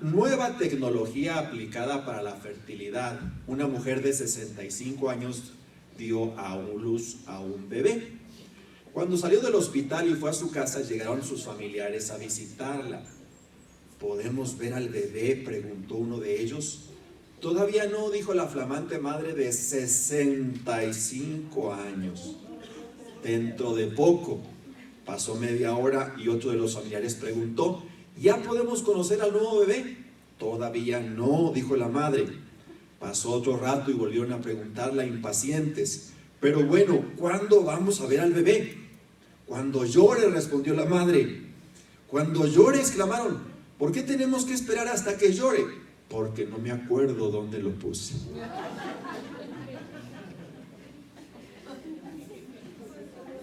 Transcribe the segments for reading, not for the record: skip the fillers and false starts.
Nueva tecnología aplicada para la fertilidad. Una mujer de 65 años dio a luz a un bebé. Cuando salió del hospital y fue a su casa, llegaron sus familiares a visitarla. ¿Podemos ver al bebé?, preguntó uno de ellos. Todavía no, dijo la flamante madre de 65 años. Dentro de poco. Pasó media hora y otro de los familiares preguntó: ¿ya podemos conocer al nuevo bebé? Todavía no, dijo la madre. Pasó otro rato y volvieron a preguntarla impacientes: pero bueno, ¿cuándo vamos a ver al bebé? Cuando llore, respondió la madre. Cuando llore, exclamaron. ¿Por qué tenemos que esperar hasta que llore? Porque no me acuerdo dónde lo puse.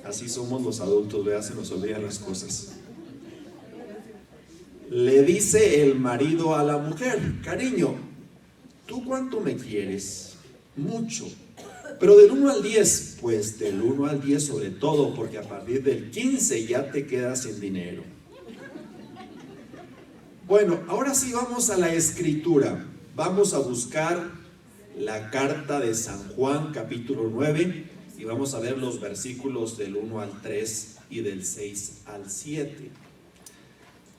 Así somos los adultos, ¿verdad? Se nos olvidan las cosas. Le dice el marido a la mujer: cariño, ¿tú cuánto me quieres? Mucho. Pero del 1 al 10, pues del 1 al 10 sobre todo, porque a partir del 15 ya te quedas sin dinero. Bueno, ahora sí vamos a la escritura. Vamos a buscar la carta de San Juan, capítulo 9, y vamos a ver los versículos del 1 al 3 y del 6 al 7.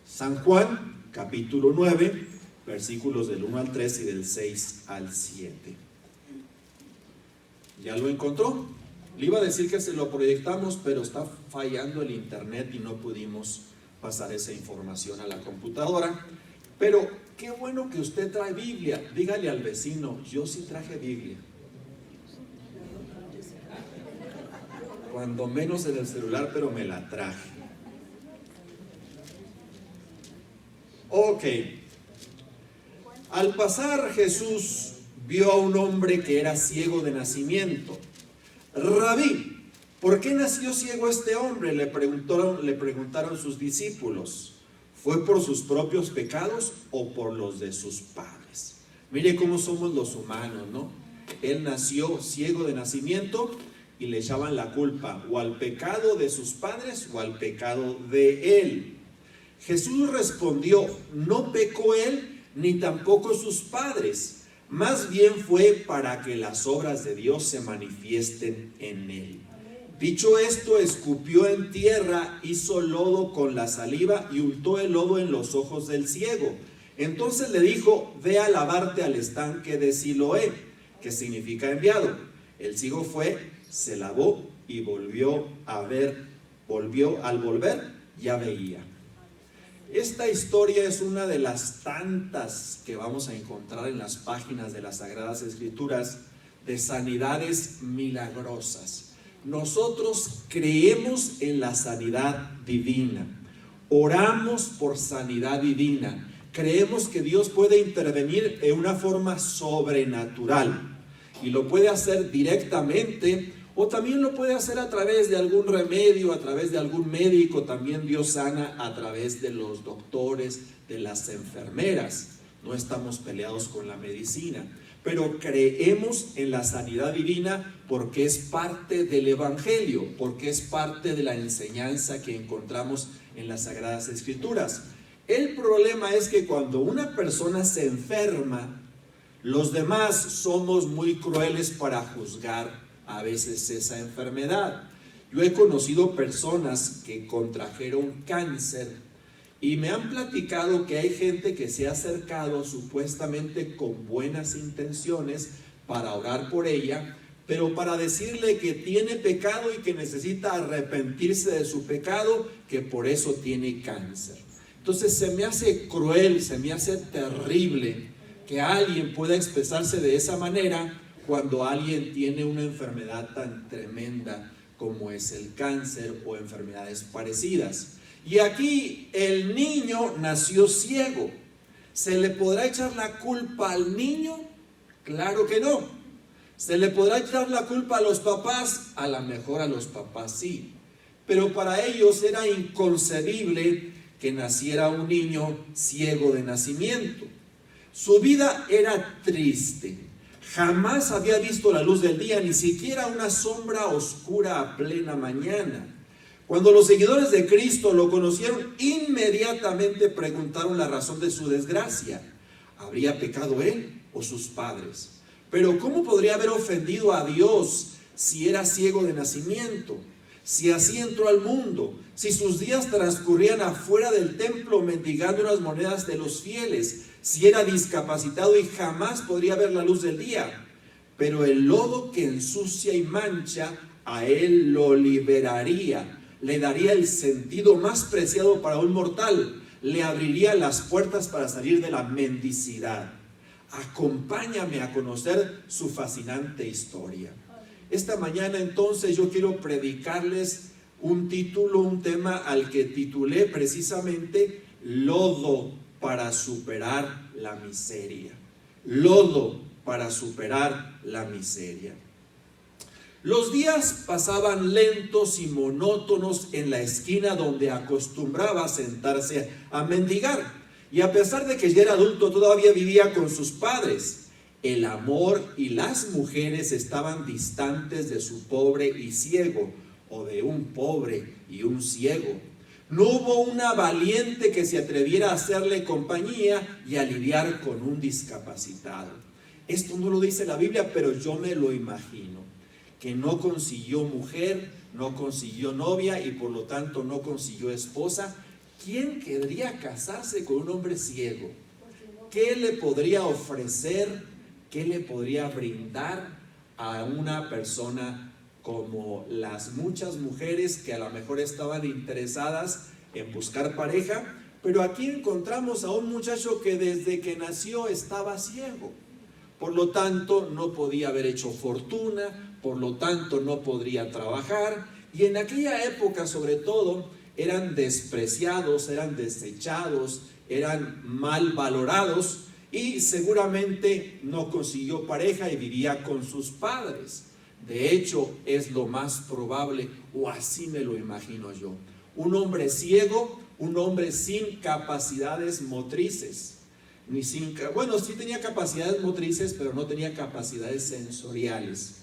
San Juan, capítulo 9, versículos del 1 al 3 y del 6 al 7. ¿Ya lo encontró? Le iba a decir que se lo proyectamos, pero está fallando el internet y no pudimos pasar esa información a la computadora. Pero qué bueno que usted trae Biblia. Dígale al vecino: yo sí traje Biblia. Cuando menos en el celular, pero me la traje. Ok. Al pasar, Jesús vio a un hombre que era ciego de nacimiento. Rabí, ¿por qué nació ciego este hombre?, le preguntaron sus discípulos. ¿Fue por sus propios pecados o por los de sus padres? Mire cómo somos los humanos, ¿no? Él nació ciego de nacimiento y le echaban la culpa o al pecado de sus padres o al pecado de él. Jesús respondió: no pecó él ni tampoco sus padres. Más bien fue para que las obras de Dios se manifiesten en él. Dicho esto, escupió en tierra, hizo lodo con la saliva y untó el lodo en los ojos del ciego. Entonces le dijo: ve a lavarte al estanque de Siloé, que significa enviado. El ciego fue, se lavó y volvió a ver. Al volver ya veía. Esta historia es una de las tantas que vamos a encontrar en las páginas de las Sagradas Escrituras de sanidades milagrosas. Nosotros creemos en la sanidad divina, oramos por sanidad divina, creemos que Dios puede intervenir en una forma sobrenatural y lo puede hacer directamente, o también lo puede hacer a través de algún remedio, a través de algún médico. También Dios sana a través de los doctores, de las enfermeras. No estamos peleados con la medicina, pero creemos en la sanidad divina porque es parte del Evangelio, porque es parte de la enseñanza que encontramos en las Sagradas Escrituras. El problema es que cuando una persona se enferma, los demás somos muy crueles para juzgar a veces esa enfermedad. Yo he conocido personas que contrajeron cáncer y me han platicado que hay gente que se ha acercado supuestamente con buenas intenciones para orar por ella, pero para decirle que tiene pecado y que necesita arrepentirse de su pecado, que por eso tiene cáncer. Entonces se me hace cruel, se me hace terrible que alguien pueda expresarse de esa manera cuando alguien tiene una enfermedad tan tremenda como es el cáncer o enfermedades parecidas. Y aquí el niño nació ciego. ¿Se le podrá echar la culpa al niño? Claro que no. ¿Se le podrá echar la culpa a los papás? A lo mejor a los papás sí. Pero para ellos era inconcebible que naciera un niño ciego de nacimiento. Su vida era triste. Jamás había visto la luz del día, ni siquiera una sombra oscura a plena mañana. Cuando los seguidores de Cristo lo conocieron, inmediatamente preguntaron la razón de su desgracia. ¿Habría pecado él o sus padres? Pero ¿cómo podría haber ofendido a Dios si era ciego de nacimiento? Si así entró al mundo, si sus días transcurrían afuera del templo mendigando unas monedas de los fieles, si era discapacitado y jamás podría ver la luz del día. Pero el lodo que ensucia y mancha, a él lo liberaría, le daría el sentido más preciado para un mortal, le abriría las puertas para salir de la mendicidad. Acompáñame a conocer su fascinante historia. Esta mañana entonces yo quiero predicarles un título, un tema al que titulé precisamente Lodo para superar la miseria. Lodo para superar la miseria. Los días pasaban lentos y monótonos en la esquina donde acostumbraba sentarse a mendigar. Y a pesar de que ya era adulto, todavía vivía con sus padres. El amor y las mujeres estaban distantes de su pobre y ciego, o de un pobre y un ciego. No hubo una valiente que se atreviera a hacerle compañía y a lidiar con un discapacitado. Esto no lo dice la Biblia, pero yo me lo imagino. Que no consiguió mujer, no consiguió novia y por lo tanto no consiguió esposa. ¿Quién querría casarse con un hombre ciego? ¿Qué le podría ofrecer? ¿Qué le podría brindar a una persona como las muchas mujeres que a lo mejor estaban interesadas en buscar pareja? Pero aquí encontramos a un muchacho que desde que nació estaba ciego. Por lo tanto, no podía haber hecho fortuna, por lo tanto, no podría trabajar. Y en aquella época, sobre todo, eran despreciados, eran desechados, eran mal valorados y seguramente no consiguió pareja y vivía con sus padres. De hecho, es lo más probable, o así me lo imagino yo. Un hombre ciego, un hombre sin capacidades motrices. Sí tenía capacidades motrices, pero no tenía capacidades sensoriales.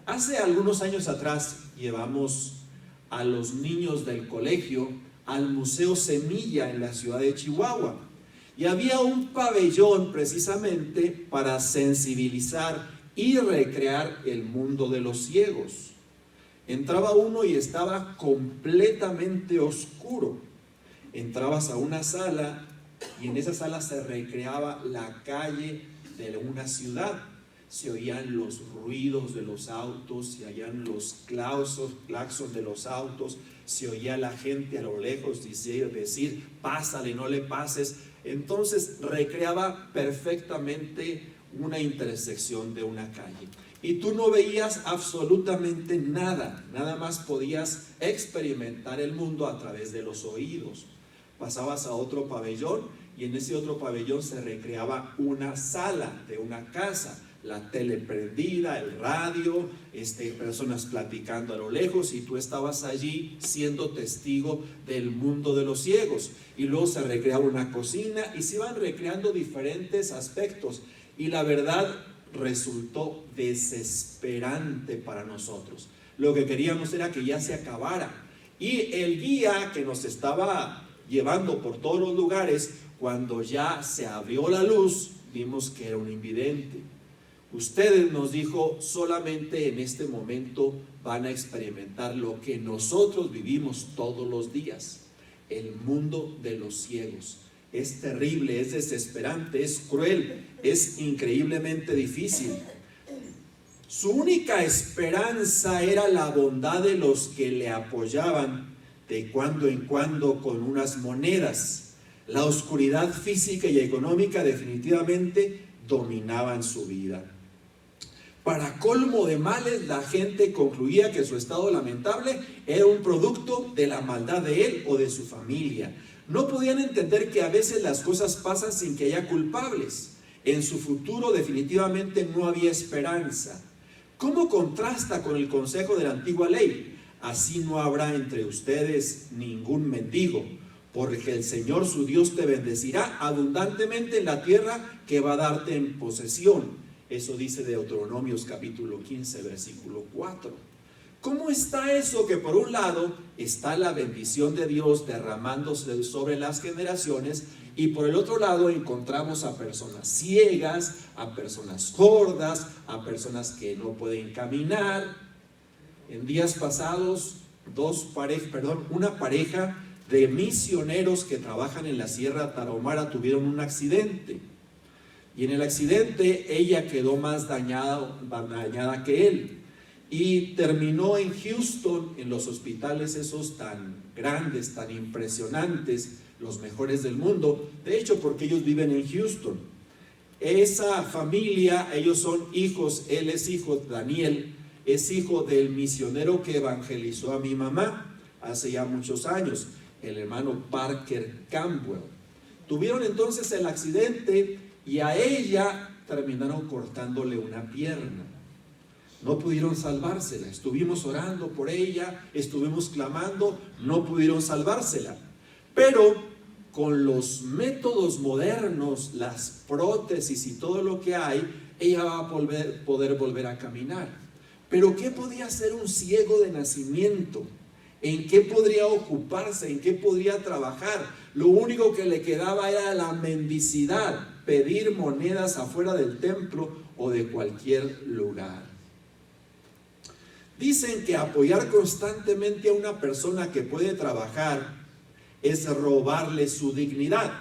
Hace algunos años atrás llevamos a los niños del colegio al Museo Semilla en la ciudad de Chihuahua. Y había un pabellón precisamente para sensibilizar y recrear el mundo de los ciegos. Entraba uno y estaba completamente oscuro. Entrabas a una sala y en esa sala se recreaba la calle de una ciudad. Se oían los ruidos de los autos, se oían los claxons de los autos, se oía la gente a lo lejos decir, pásale, no le pases. Entonces recreaba perfectamente una intersección de una calle. Y tú no veías absolutamente nada, nada más podías experimentar el mundo a través de los oídos. Pasabas a otro pabellón y en ese otro pabellón se recreaba una sala de una casa. La tele prendida, el radio, personas platicando a lo lejos y tú estabas allí siendo testigo del mundo de los ciegos. Y luego se recreaba una cocina y se iban recreando diferentes aspectos y la verdad resultó desesperante para nosotros. Lo que queríamos era que ya se acabara y el guía que nos estaba llevando por todos los lugares, cuando ya se abrió la luz, vimos que era un invidente. Ustedes, nos dijo, solamente en este momento van a experimentar lo que nosotros vivimos todos los días, el mundo de los ciegos. Es terrible, es desesperante, es cruel, es increíblemente difícil. Su única esperanza era la bondad de los que le apoyaban de cuando en cuando con unas monedas. La oscuridad física y económica definitivamente dominaban su vida. Para colmo de males, la gente concluía que su estado lamentable era un producto de la maldad de él o de su familia. No podían entender que a veces las cosas pasan sin que haya culpables. En su futuro definitivamente no había esperanza. ¿Cómo contrasta con el consejo de la antigua ley? Así no habrá entre ustedes ningún mendigo, porque el Señor su Dios te bendecirá abundantemente en la tierra que va a darte en posesión. Eso dice Deuteronomios capítulo 15, versículo 4. ¿Cómo está eso que por un lado está la bendición de Dios derramándose sobre las generaciones y por el otro lado encontramos a personas ciegas, a personas sordas, a personas que no pueden caminar? En días pasados, una pareja de misioneros que trabajan en la Sierra Tarahumara tuvieron un accidente. Y en el accidente ella quedó más dañada que él. Y terminó en Houston, en los hospitales esos tan grandes, tan impresionantes, los mejores del mundo. De hecho, porque ellos viven en Houston. Esa familia, ellos son hijos, él es hijo, Daniel, es hijo del misionero que evangelizó a mi mamá hace ya muchos años, el hermano Parker Campbell. Tuvieron entonces el accidente y a ella terminaron cortándole una pierna. No pudieron salvársela. Estuvimos orando por ella, estuvimos clamando, no pudieron salvársela. Pero con los métodos modernos, las prótesis y todo lo que hay, ella va a poder volver a caminar. Pero ¿qué podía hacer un ciego de nacimiento? ¿En qué podría ocuparse? ¿En qué podría trabajar? Lo único que le quedaba era la mendicidad, pedir monedas afuera del templo o de cualquier lugar. Dicen que apoyar constantemente a una persona que puede trabajar es robarle su dignidad.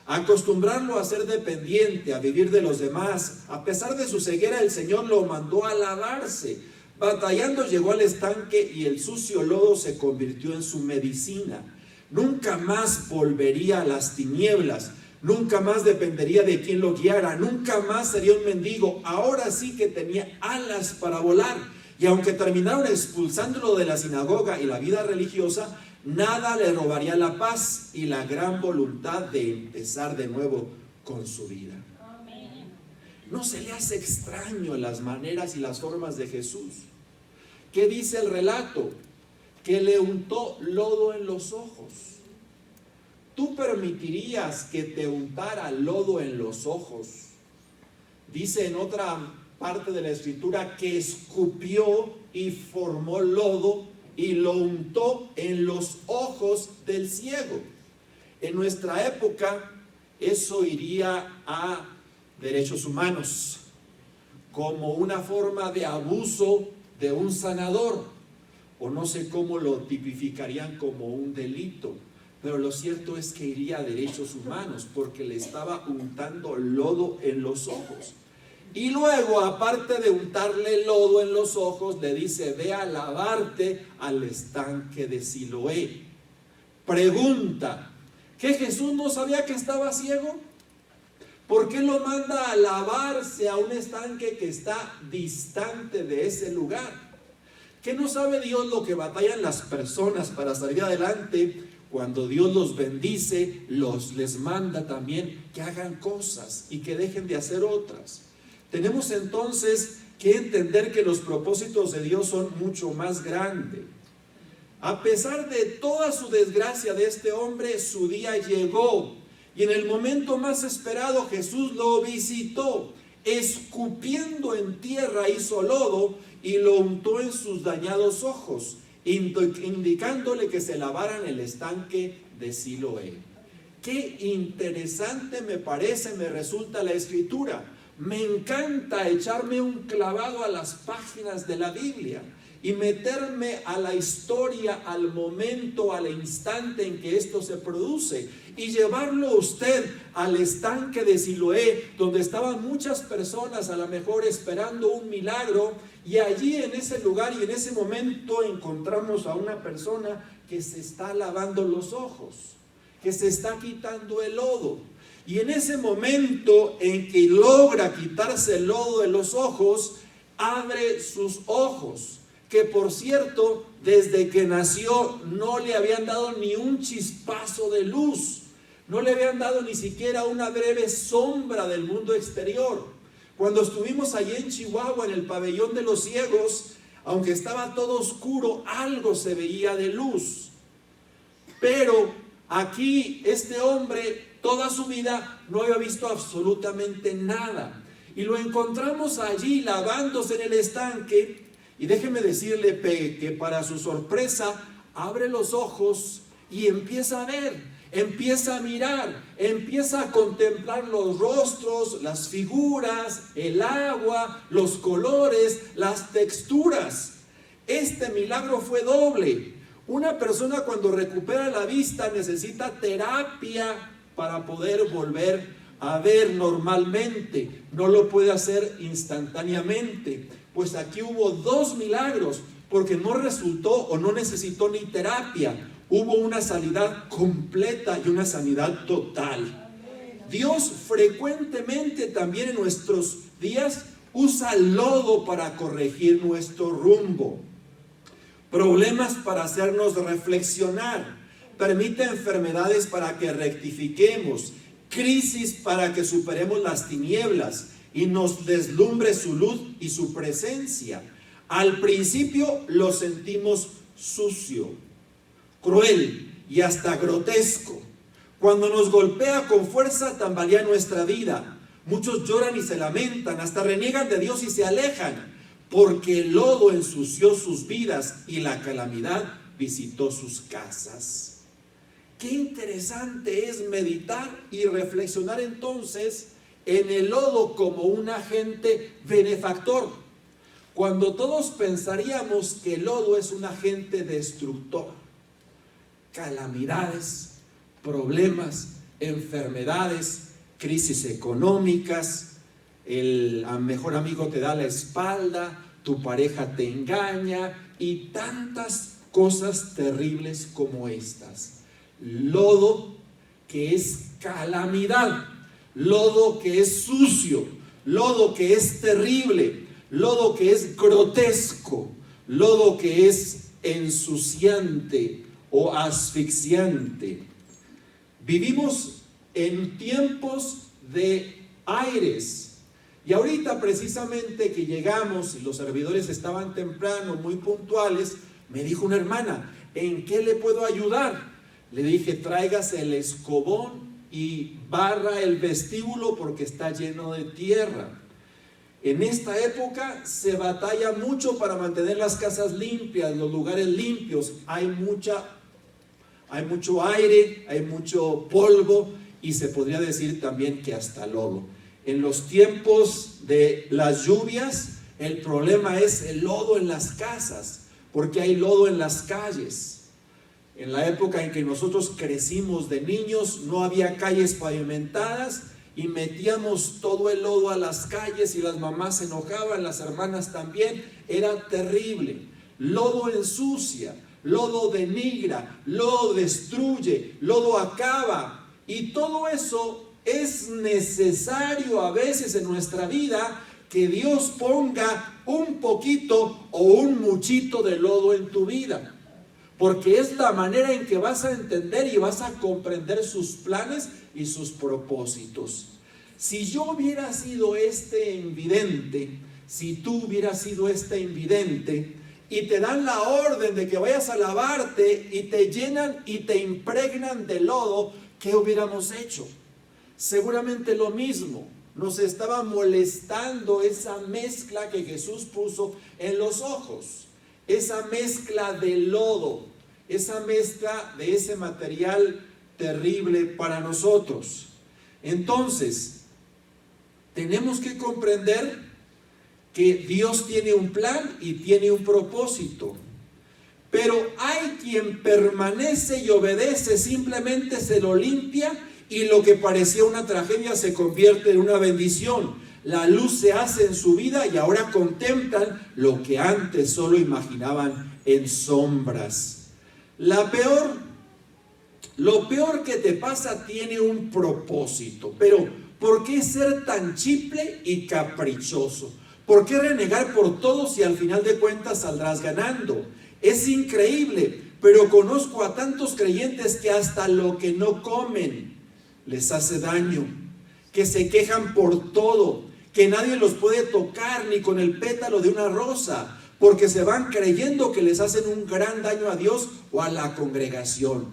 Acostumbrarlo a ser dependiente, a vivir de los demás. A pesar de su ceguera, el Señor lo mandó a lavarse. Batallando llegó al estanque y el sucio lodo se convirtió en su medicina. Nunca más volvería a las tinieblas. Nunca más dependería de quien lo guiara. Nunca más sería un mendigo. Ahora sí que tenía alas para volar. Y aunque terminaron expulsándolo de la sinagoga y la vida religiosa, nada le robaría la paz y la gran voluntad de empezar de nuevo con su vida. ¿No se le hace extraño las maneras y las formas de Jesús? ¿Qué dice el relato? Que le untó lodo en los ojos. ¿Tú permitirías que te untara lodo en los ojos? Dice en otra parte de la escritura que escupió y formó lodo y lo untó en los ojos del ciego. En nuestra época eso iría a derechos humanos como una forma de abuso de un sanador, o no sé cómo lo tipificarían como un delito, pero lo cierto es que iría a derechos humanos porque le estaba untando lodo en los ojos. Y luego, aparte de untarle lodo en los ojos, le dice: ve a lavarte al estanque de Siloé. Pregunta: ¿que Jesús no sabía que estaba ciego? ¿Por qué lo manda a lavarse a un estanque que está distante de ese lugar? ¿Qué no sabe Dios lo que batallan las personas para salir adelante? Cuando Dios los bendice, les manda también que hagan cosas y que dejen de hacer otras. Tenemos entonces que entender que los propósitos de Dios son mucho más grandes. A pesar de toda su desgracia de este hombre, su día llegó. Y en el momento más esperado, Jesús lo visitó. Escupiendo en tierra hizo lodo y lo untó en sus dañados ojos, indicándole que se lavara en el estanque de Siloé. Qué interesante me resulta la escritura. Me encanta echarme un clavado a las páginas de la Biblia y meterme a la historia, al momento, al instante en que esto se produce, y llevarlo usted al estanque de Siloé, donde estaban muchas personas a lo mejor esperando un milagro, y allí en ese lugar y en ese momento encontramos a una persona que se está lavando los ojos, que se está quitando el lodo. Y en ese momento en que logra quitarse el lodo de los ojos, abre sus ojos, que por cierto, desde que nació no le habían dado ni un chispazo de luz, no le habían dado ni siquiera una breve sombra del mundo exterior. Cuando estuvimos allí en Chihuahua, en el pabellón de los ciegos, aunque estaba todo oscuro, algo se veía de luz. Pero aquí este hombre, toda su vida no había visto absolutamente nada. Y lo encontramos allí lavándose en el estanque. Y déjeme decirle que para su sorpresa, abre los ojos y empieza a ver, empieza a mirar, empieza a contemplar los rostros, las figuras, el agua, los colores, las texturas. Este milagro fue doble. Una persona cuando recupera la vista necesita terapia para poder volver a ver normalmente. No lo puede hacer instantáneamente. Pues aquí hubo dos milagros, porque no resultó o no necesitó ni terapia. Hubo una sanidad completa y una sanidad total. Dios frecuentemente también en nuestros días usa lodo para corregir nuestro rumbo. Problemas para hacernos reflexionar. Permite enfermedades para que rectifiquemos. Crisis para que superemos las tinieblas y nos deslumbre su luz y su presencia. Al principio lo sentimos sucio, cruel y hasta grotesco. Cuando nos golpea con fuerza tambalea nuestra vida. Muchos lloran y se lamentan, hasta reniegan de Dios y se alejan, porque el lodo ensució sus vidas y la calamidad visitó sus casas. Qué interesante es meditar y reflexionar entonces en el lodo como un agente benefactor, cuando todos pensaríamos que el lodo es un agente destructor. Calamidades, problemas, enfermedades, crisis económicas, el mejor amigo te da la espalda, tu pareja te engaña y tantas cosas terribles como estas. Lodo que es calamidad, lodo que es sucio, lodo que es terrible, lodo que es grotesco, lodo que es ensuciante o asfixiante. Vivimos en tiempos de aires. Y ahorita precisamente que llegamos y los servidores estaban temprano, muy puntuales, me dijo una hermana, ¿en qué le puedo ayudar? Le dije, tráigase el escobón y barra el vestíbulo porque está lleno de tierra. En esta época se batalla mucho para mantener las casas limpias, los lugares limpios. Hay mucho aire, hay mucho polvo y se podría decir también que hasta lodo. En los tiempos de las lluvias, el problema es el lodo en las casas, porque hay lodo en las calles. En la época en que nosotros crecimos de niños, no había calles pavimentadas y metíamos todo el lodo a las calles y las mamás se enojaban, las hermanas también. Era terrible. Lodo ensucia, lodo denigra, lodo destruye, lodo acaba. Y todo eso es necesario a veces en nuestra vida que Dios ponga un poquito o un muchito de lodo en tu vida. Porque es la manera en que vas a entender y vas a comprender sus planes y sus propósitos. Si yo hubiera sido este invidente, si tú hubieras sido este invidente, y te dan la orden de que vayas a lavarte y te llenan y te impregnan de lodo, ¿qué hubiéramos hecho? Seguramente lo mismo. Nos estaba molestando esa mezcla que Jesús puso en los ojos. Esa mezcla de lodo, esa mezcla de ese material terrible para nosotros. Entonces, tenemos que comprender que Dios tiene un plan y tiene un propósito. Pero hay quien permanece y obedece, simplemente se lo limpia y lo que parecía una tragedia se convierte en una bendición. La luz se hace en su vida y ahora contemplan lo que antes solo imaginaban en sombras. Lo peor que te pasa tiene un propósito. Pero ¿por qué ser tan chifle y caprichoso? ¿Por qué renegar por todo si al final de cuentas saldrás ganando? Es increíble, pero conozco a tantos creyentes que hasta lo que no comen les hace daño, que se quejan por todo, que nadie los puede tocar ni con el pétalo de una rosa, porque se van creyendo que les hacen un gran daño a Dios o a la congregación.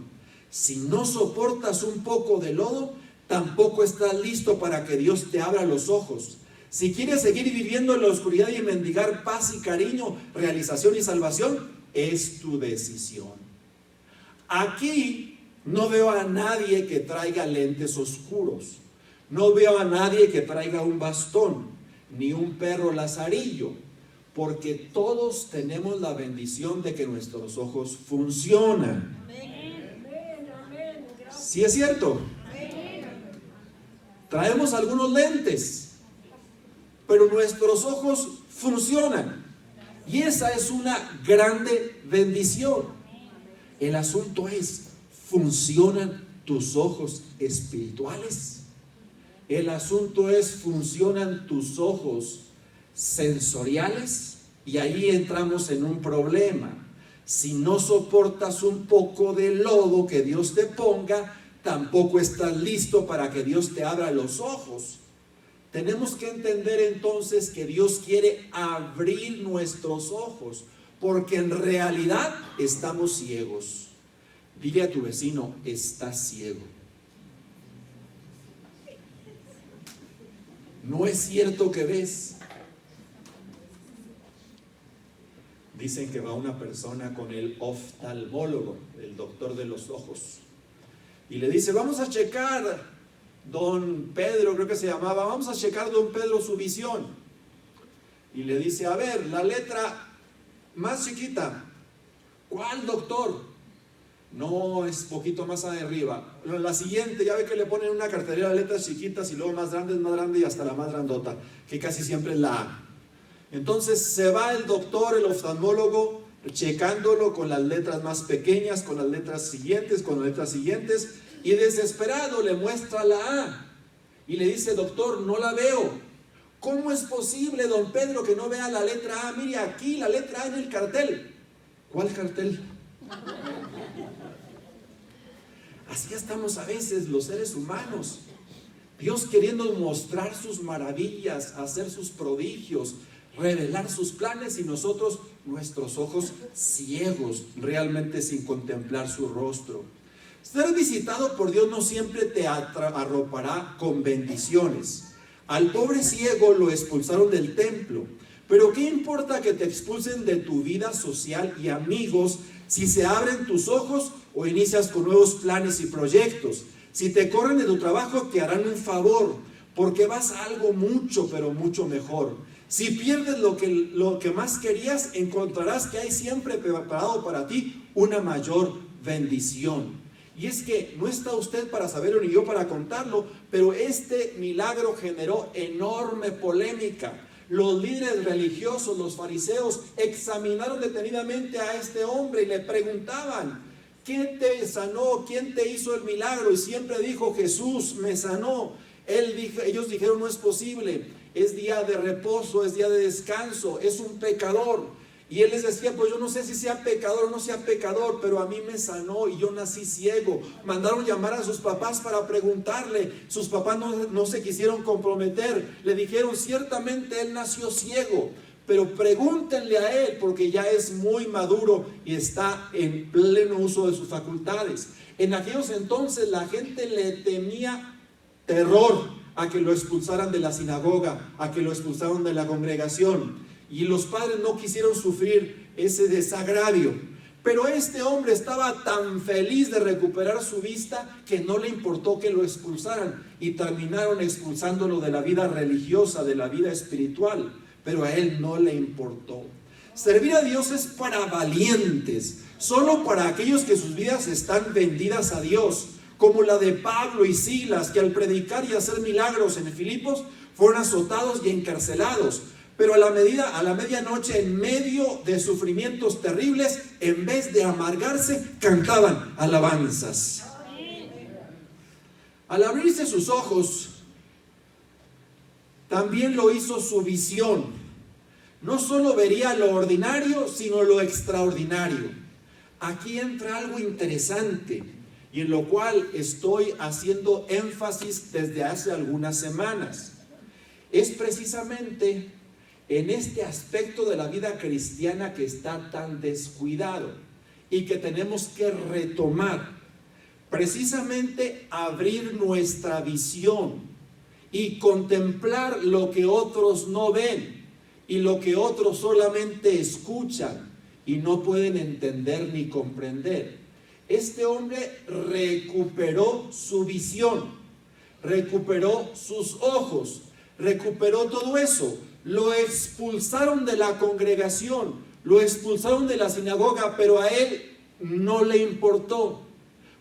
Si no soportas un poco de lodo, tampoco estás listo para que Dios te abra los ojos. Si quieres seguir viviendo en la oscuridad y mendigar paz y cariño, realización y salvación, es tu decisión. Aquí no veo a nadie que traiga lentes oscuros. No veo a nadie que traiga un bastón, ni un perro lazarillo, porque todos tenemos la bendición de que nuestros ojos funcionan. ¿Sí es cierto? Traemos algunos lentes, pero nuestros ojos funcionan. Y esa es una grande bendición. El asunto es, ¿funcionan tus ojos espirituales? El asunto es, ¿funcionan tus ojos sensoriales? Y ahí entramos en un problema. Si no soportas un poco de lodo que Dios te ponga, tampoco estás listo para que Dios te abra los ojos. Tenemos que entender entonces que Dios quiere abrir nuestros ojos, porque en realidad estamos ciegos. Dile a tu vecino, estás ciego. ¿No es cierto que ves? Dicen que va una persona con el oftalmólogo, el doctor de los ojos, y le dice, vamos a checar, don Pedro, creo que se llamaba, vamos a checar, don Pedro, su visión. Y le dice, a ver, la letra más chiquita. ¿Cuál, doctor? No, es poquito más arriba. La siguiente, ya ve que le ponen una cartelera de letras chiquitas y luego más grande y hasta la más grandota, que casi siempre es la A. Entonces se va el doctor, el oftalmólogo, checándolo con las letras más pequeñas, con las letras siguientes, y desesperado le muestra la A. Y le dice, doctor, no la veo. ¿Cómo es posible, don Pedro, que no vea la letra A? Mire aquí, la letra A en el cartel. ¿Cuál cartel? Así estamos a veces los seres humanos. Dios queriendo mostrar sus maravillas, hacer sus prodigios, revelar sus planes, y nosotros, nuestros ojos ciegos, realmente sin contemplar su rostro. Ser visitado por Dios no siempre te arropará con bendiciones. Al pobre ciego lo expulsaron del templo, pero ¿qué importa que te expulsen de tu vida social y amigos si se abren tus ojos o inicias con nuevos planes y proyectos? Si te corren de tu trabajo, te harán un favor, porque vas a algo mucho, pero mucho mejor. Si pierdes lo que más querías, encontrarás que hay siempre preparado para ti una mayor bendición. Y es que no está usted para saberlo ni yo para contarlo, pero este milagro generó enorme polémica. Los líderes religiosos, los fariseos, examinaron detenidamente a este hombre y le preguntaban, ¿quién te sanó? ¿Quién te hizo el milagro? Y siempre dijo, Jesús me sanó. Ellos dijeron, no es posible, es día de reposo, es día de descanso, es un pecador. Y él les decía, pues yo no sé si sea pecador o no sea pecador, pero a mí me sanó y yo nací ciego. Mandaron llamar a sus papás para preguntarle. Sus papás no se quisieron comprometer. Le dijeron, ciertamente él nació ciego, pero pregúntenle a él porque ya es muy maduro y está en pleno uso de sus facultades. En aquellos entonces la gente le temía terror a que lo expulsaran de la sinagoga, a que lo expulsaran de la congregación. Y los padres no quisieron sufrir ese desagravio. Pero este hombre estaba tan feliz de recuperar su vista que no le importó que lo expulsaran. Y terminaron expulsándolo de la vida religiosa, de la vida espiritual. Pero a él no le importó. Servir a Dios es para valientes. Solo para aquellos que sus vidas están vendidas a Dios. Como la de Pablo y Silas, que al predicar y hacer milagros en Filipos fueron azotados y encarcelados. Pero a la medianoche, en medio de sufrimientos terribles, en vez de amargarse, cantaban alabanzas. Al abrirse sus ojos, también lo hizo su visión. No solo vería lo ordinario, sino lo extraordinario. Aquí entra algo interesante, y en lo cual estoy haciendo énfasis desde hace algunas semanas. Es precisamente en este aspecto de la vida cristiana que está tan descuidado y que tenemos que retomar, precisamente abrir nuestra visión y contemplar lo que otros no ven y lo que otros solamente escuchan y no pueden entender ni comprender. Este hombre recuperó su visión, recuperó sus ojos, recuperó todo eso. Lo expulsaron de la congregación, lo expulsaron de la sinagoga, pero a él no le importó,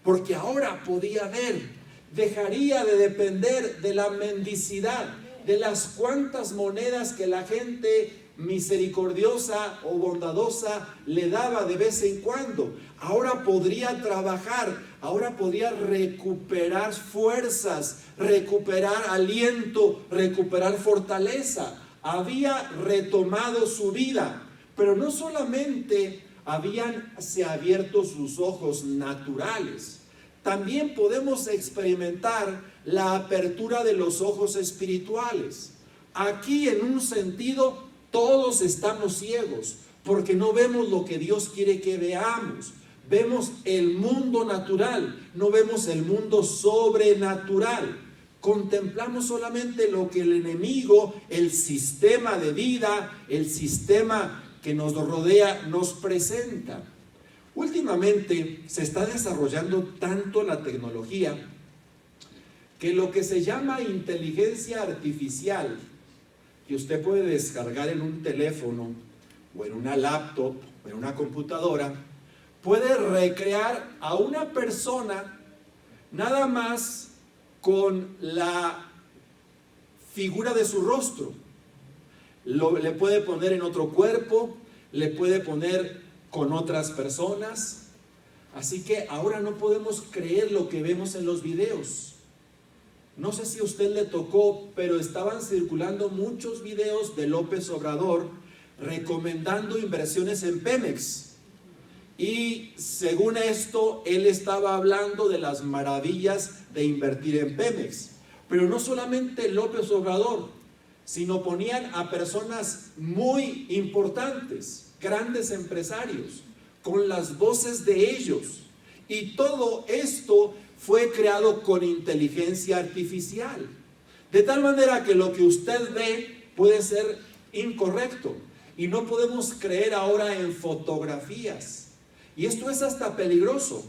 porque ahora podía ver. Dejaría de depender de la mendicidad, de las cuantas monedas que la gente misericordiosa o bondadosa le daba de vez en cuando. Ahora podría trabajar, ahora podría recuperar fuerzas, recuperar aliento, recuperar fortaleza. Había retomado su vida, pero no solamente habíanse abierto sus ojos naturales, también podemos experimentar la apertura de los ojos espirituales. Aquí, en un sentido, todos estamos ciegos porque no vemos lo que Dios quiere que veamos. Vemos el mundo natural, no vemos el mundo sobrenatural. Contemplamos solamente lo que el enemigo, el sistema de vida, el sistema que nos rodea, nos presenta. Últimamente se está desarrollando tanto la tecnología que lo que se llama inteligencia artificial, que usted puede descargar en un teléfono o en una laptop o en una computadora, puede recrear a una persona nada más con la figura de su rostro. Le puede poner en otro cuerpo, le puede poner con otras personas. Así que ahora no podemos creer lo que vemos en los videos. No sé si a usted le tocó, pero estaban circulando muchos videos de López Obrador recomendando inversiones en Pemex. Y según esto, él estaba hablando de las maravillas de invertir en Pemex. Pero no solamente López Obrador, sino ponían a personas muy importantes, grandes empresarios, con las voces de ellos. Y todo esto fue creado con inteligencia artificial. De tal manera que lo que usted ve puede ser incorrecto. Y no podemos creer ahora en fotografías. Y esto es hasta peligroso.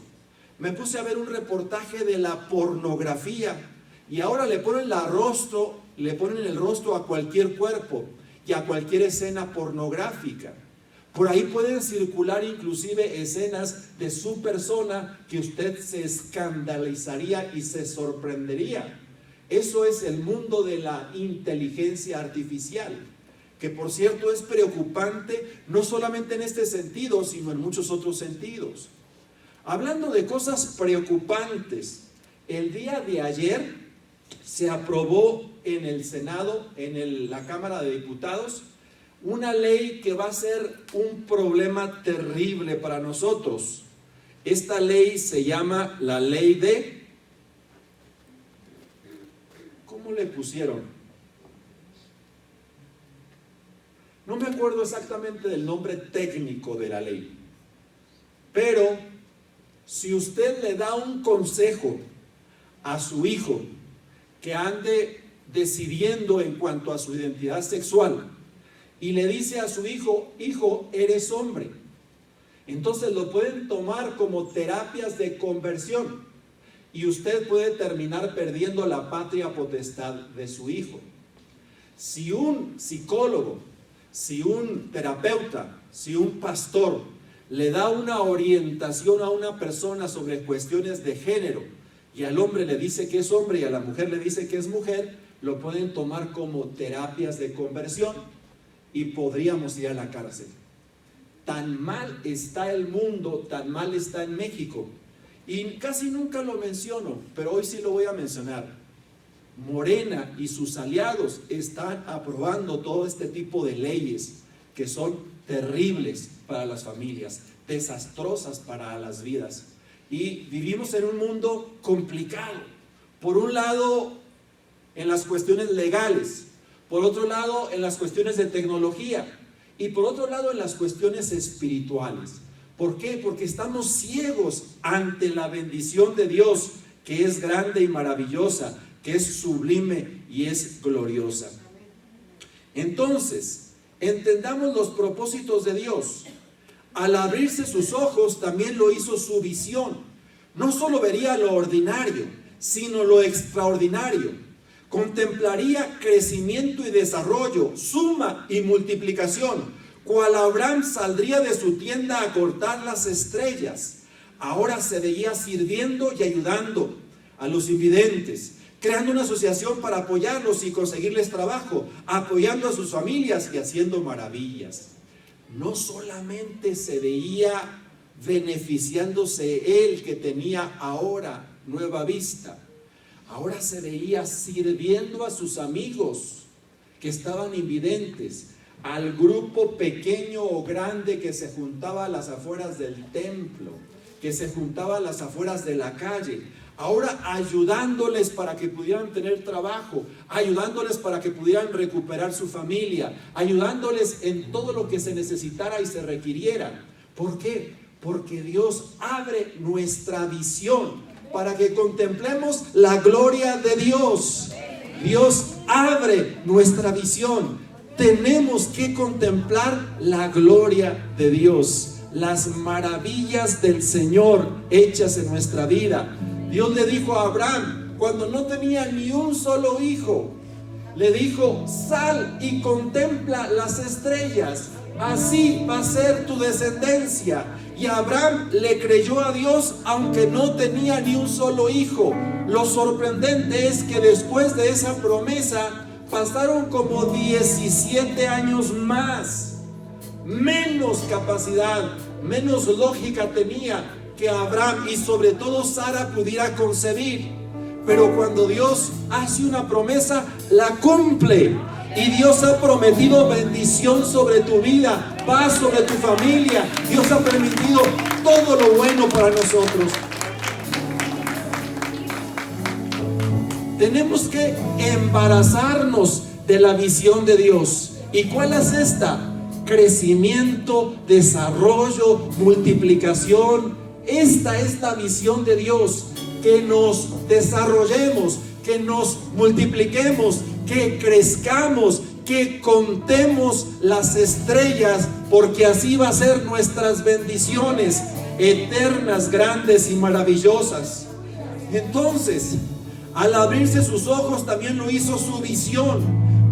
Me puse a ver un reportaje de la pornografía. Y ahora le ponen el rostro a cualquier cuerpo y a cualquier escena pornográfica. Por ahí pueden circular inclusive escenas de su persona que usted se escandalizaría y se sorprendería. Eso es el mundo de la inteligencia artificial, que por cierto es preocupante no solamente en este sentido, sino en muchos otros sentidos. Hablando de cosas preocupantes, el día de ayer se aprobó en el Senado, en la Cámara de Diputados, una ley que va a ser un problema terrible para nosotros. Esta ley se llama la ley de... ¿Cómo le pusieron? No me acuerdo exactamente del nombre técnico de la ley. Pero si usted le da un consejo a su hijo que ande decidiendo en cuanto a su identidad sexual, y le dice a su hijo, hijo, eres hombre, entonces lo pueden tomar como terapias de conversión y usted puede terminar perdiendo la patria potestad de su hijo. Si un psicólogo, si un terapeuta, si un pastor le da una orientación a una persona sobre cuestiones de género y al hombre le dice que es hombre y a la mujer le dice que es mujer, lo pueden tomar como terapias de conversión y podríamos ir a la cárcel. Tan mal está el mundo, tan mal está en México. Y casi nunca lo menciono, pero hoy sí lo voy a mencionar. Morena y sus aliados están aprobando todo este tipo de leyes que son terribles para las familias, desastrosas para las vidas. Y vivimos en un mundo complicado. Por un lado, en las cuestiones legales. Por otro lado, en las cuestiones de tecnología. Y por otro lado, en las cuestiones espirituales. ¿Por qué? Porque estamos ciegos ante la bendición de Dios, que es grande y maravillosa, que es sublime y es gloriosa. Entonces, entendamos los propósitos de Dios. Al abrirse sus ojos, también lo hizo su visión. No solo vería lo ordinario, sino lo extraordinario. Contemplaría crecimiento y desarrollo, suma y multiplicación. Cual Abraham saldría de su tienda a cortar las estrellas, ahora se veía sirviendo y ayudando a los invidentes, creando una asociación para apoyarlos y conseguirles trabajo, apoyando a sus familias y haciendo maravillas. No solamente se veía beneficiándose él, que tenía ahora nueva vista, ahora se veía sirviendo a sus amigos que estaban invidentes, al grupo pequeño o grande que se juntaba a las afueras del templo, que se juntaba a las afueras de la calle, ahora ayudándoles para que pudieran tener trabajo, ayudándoles para que pudieran recuperar su familia, ayudándoles en todo lo que se necesitara y se requiriera. ¿Por qué? Porque Dios abre nuestra visión para que contemplemos la gloria de Dios. Dios abre nuestra visión. Tenemos que contemplar la gloria de Dios, las maravillas del Señor hechas en nuestra vida. Dios le dijo a Abraham, cuando no tenía ni un solo hijo, le dijo: sal y contempla las estrellas, así va a ser tu descendencia. Y Abraham le creyó a Dios aunque no tenía ni un solo hijo. Lo sorprendente es que después de esa promesa pasaron como 17 años más. Menos capacidad, menos lógica tenía que Abraham y sobre todo Sara pudiera concebir. Pero cuando Dios hace una promesa, la cumple. Y Dios ha prometido bendición sobre tu vida, paz sobre tu familia. Dios ha permitido todo lo bueno para nosotros. Tenemos que embarazarnos de la visión de Dios. ¿Y cuál es esta? Crecimiento, desarrollo, multiplicación. Esta es la visión de Dios. Que nos desarrollemos, que nos multipliquemos, que crezcamos, que contemos las estrellas, porque así va a ser nuestras bendiciones eternas, grandes y maravillosas. Entonces, al abrirse sus ojos, también lo hizo su visión.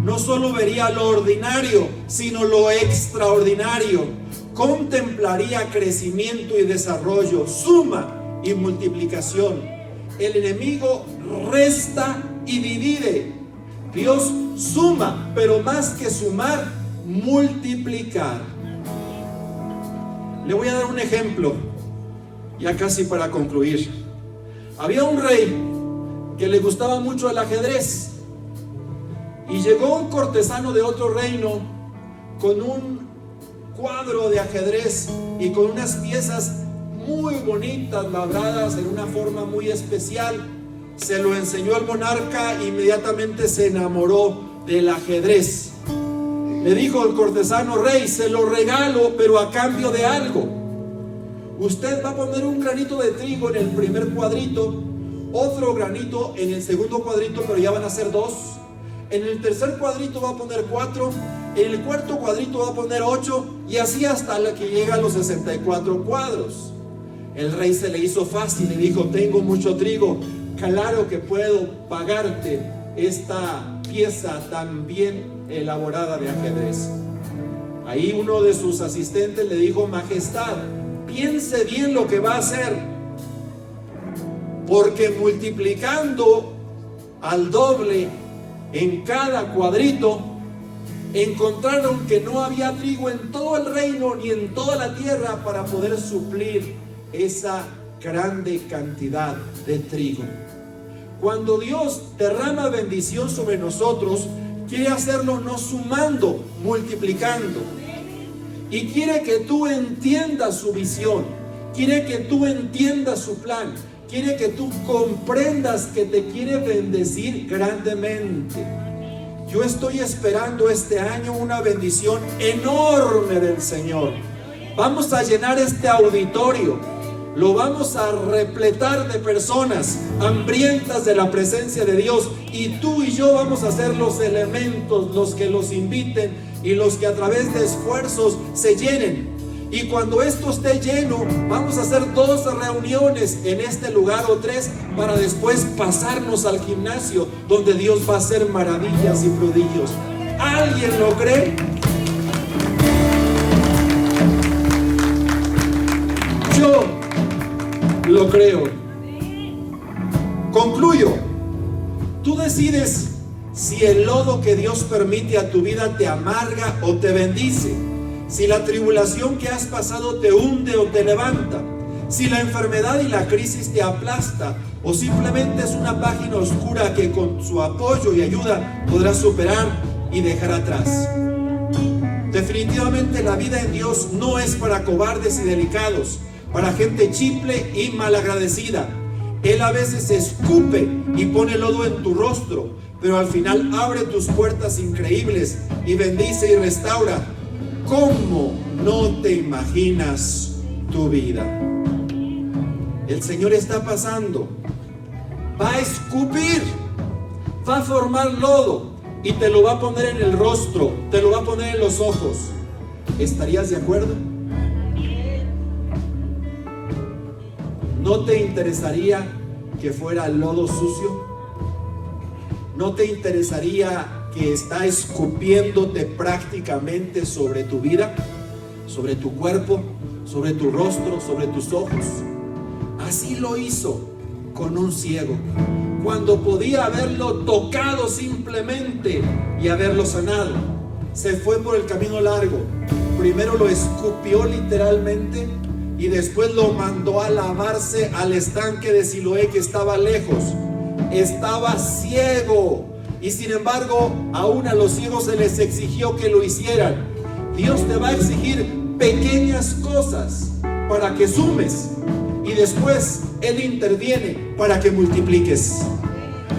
No solo vería lo ordinario, sino lo extraordinario. Contemplaría crecimiento y desarrollo, suma y multiplicación. El enemigo resta y divide. Dios suma, pero más que sumar, multiplicar. Le voy a dar un ejemplo, ya casi para concluir. Había un rey que le gustaba mucho el ajedrez, y llegó un cortesano de otro reino con un cuadro de ajedrez y con unas piezas muy bonitas, labradas en una forma muy especial. Se lo enseñó al monarca e inmediatamente se enamoró del ajedrez. Le dijo al cortesano: rey, se lo regalo, pero a cambio de algo. Usted va a poner un granito de trigo en el primer cuadrito, otro granito en el segundo cuadrito, pero ya van a ser 2. En el tercer cuadrito va a poner 4, en el cuarto cuadrito va a poner 8, y así hasta la que llega a los 64 cuadros. El rey se le hizo fácil, le dijo: tengo mucho trigo, claro que puedo pagarte esta pieza tan bien elaborada de ajedrez. Ahí uno de sus asistentes le dijo: majestad, piense bien lo que va a hacer, porque multiplicando al doble en cada cuadrito, encontraron que no había trigo en todo el reino ni en toda la tierra para poder suplir esa grande cantidad de trigo. Cuando Dios derrama bendición sobre nosotros, quiere hacerlo no sumando, multiplicando. Y quiere que tú entiendas su visión, quiere que tú entiendas su plan, quiere que tú comprendas que te quiere bendecir grandemente. Yo estoy esperando este año una bendición enorme del Señor. Vamos a llenar este auditorio. lo vamos a repletar de personas hambrientas de la presencia de Dios, y tú y yo vamos a ser los elementos, los que los inviten y los que a través de esfuerzos se llenen. Y cuando esto esté lleno, vamos a hacer 2 reuniones en este lugar o 3, para después pasarnos al gimnasio, donde Dios va a hacer maravillas y prodigios. ¿Alguien lo cree? Yo lo creo. Concluyo. Tú decides si el lodo que Dios permite a tu vida te amarga o te bendice. Si la tribulación que has pasado te hunde o te levanta. Si la enfermedad y la crisis te aplasta, o simplemente es una página oscura que con su apoyo y ayuda podrás superar y dejar atrás. Definitivamente la vida en Dios no es para cobardes y delicados, para gente chimple y malagradecida. Él a veces escupe y pone lodo en tu rostro, pero al final abre tus puertas increíbles y bendice y restaura. ¿Cómo no te imaginas tu vida? El Señor está pasando, va a escupir, va a formar lodo y te lo va a poner en el rostro, te lo va a poner en los ojos. ¿Estarías de acuerdo? ¿No te interesaría que fuera lodo sucio? ¿No te interesaría que está escupiéndote prácticamente sobre tu vida, sobre tu cuerpo, sobre tu rostro, sobre tus ojos? Así lo hizo con un ciego, cuando podía haberlo tocado simplemente y haberlo sanado. Se fue por el camino largo. Primero lo escupió literalmente y después lo mandó a lavarse al estanque de Siloé, que estaba lejos. Estaba ciego, y sin embargo aún a los ciegos se les exigió que lo hicieran. Dios te va a exigir pequeñas cosas para que sumes, y después Él interviene para que multipliques.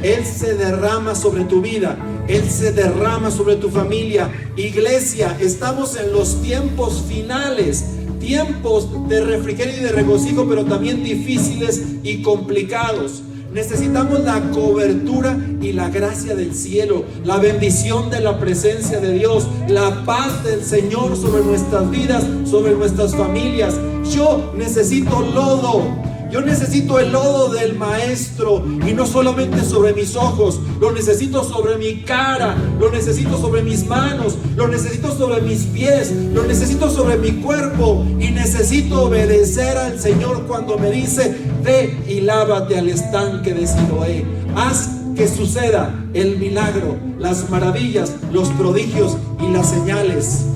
Él se derrama sobre tu vida, Él se derrama sobre tu familia. Iglesia, estamos en los tiempos finales, tiempos de refrigerio y de regocijo, pero también difíciles y complicados. Necesitamos la cobertura y la gracia del cielo, la bendición de la presencia de Dios, la paz del Señor sobre nuestras vidas, sobre nuestras familias. Yo necesito lodo. Yo necesito el lodo del Maestro, y no solamente sobre mis ojos, lo necesito sobre mi cara, lo necesito sobre mis manos, lo necesito sobre mis pies, lo necesito sobre mi cuerpo, y necesito obedecer al Señor cuando me dice: ve y lávate al estanque de Siloé. Haz que suceda el milagro, las maravillas, los prodigios y las señales.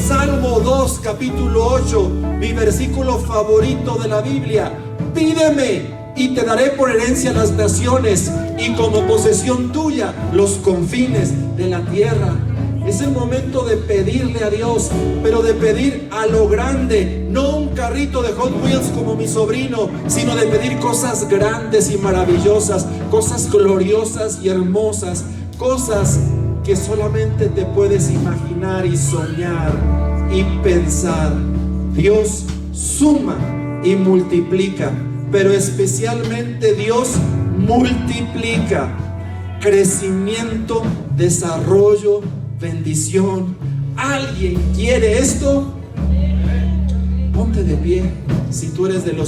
Salmo 2, capítulo 8, mi versículo favorito de la Biblia. Pídeme y te daré por herencia las naciones, y como posesión tuya los confines de la tierra. Es el momento de pedirle a Dios, pero de pedir a lo grande, no un carrito de Hot Wheels como mi sobrino, sino de pedir cosas grandes y maravillosas, cosas gloriosas y hermosas, cosas que solamente te puedes imaginar y soñar y pensar. Dios suma y multiplica, pero especialmente Dios multiplica. Crecimiento, desarrollo, bendición. ¿Alguien quiere esto? Ponte de pie si tú eres de los